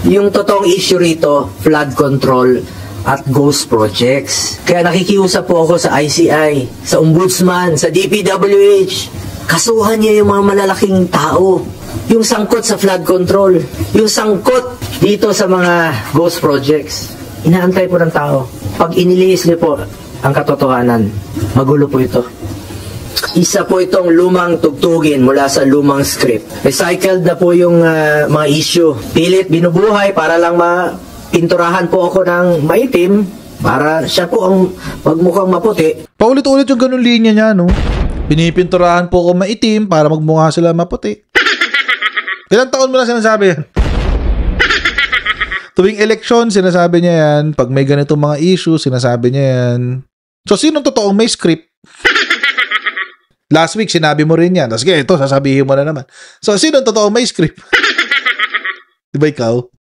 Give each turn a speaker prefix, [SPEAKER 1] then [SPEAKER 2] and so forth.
[SPEAKER 1] Yung totoong issue rito, flood control at ghost projects. Kaya nakikiusap po ako sa ICI, sa Ombudsman, sa DPWH. Kasuhan niya yung mga malalaking tao. Yung sangkot sa flood control. Yung sangkot dito sa mga ghost projects. Inaantay po ng tao. Pag iniliis niyo po ang katotohanan, magulo po ito. Isa po itong lumang tugtugin mula sa lumang script. Recycled na po yung mga issue. Pilit binubuhay para lang pinturahan po ako ng maitim para siya po ang magmukhang maputi.
[SPEAKER 2] Paulit-ulit yung ganun linya niya, no? Pinipinturahan po ako maitim para magmukha sila maputi. Ilang taon mo na sinasabi yan? Tuwing eleksyon, sinasabi niya yan. Pag may ganitong mga issue, sinasabi niya yan. So, sinong totoong may script? Last week, sinabi mo rin yan. Tapos, ito, sasabihin mo na naman. So, sinong totoong may script? Diba ikaw?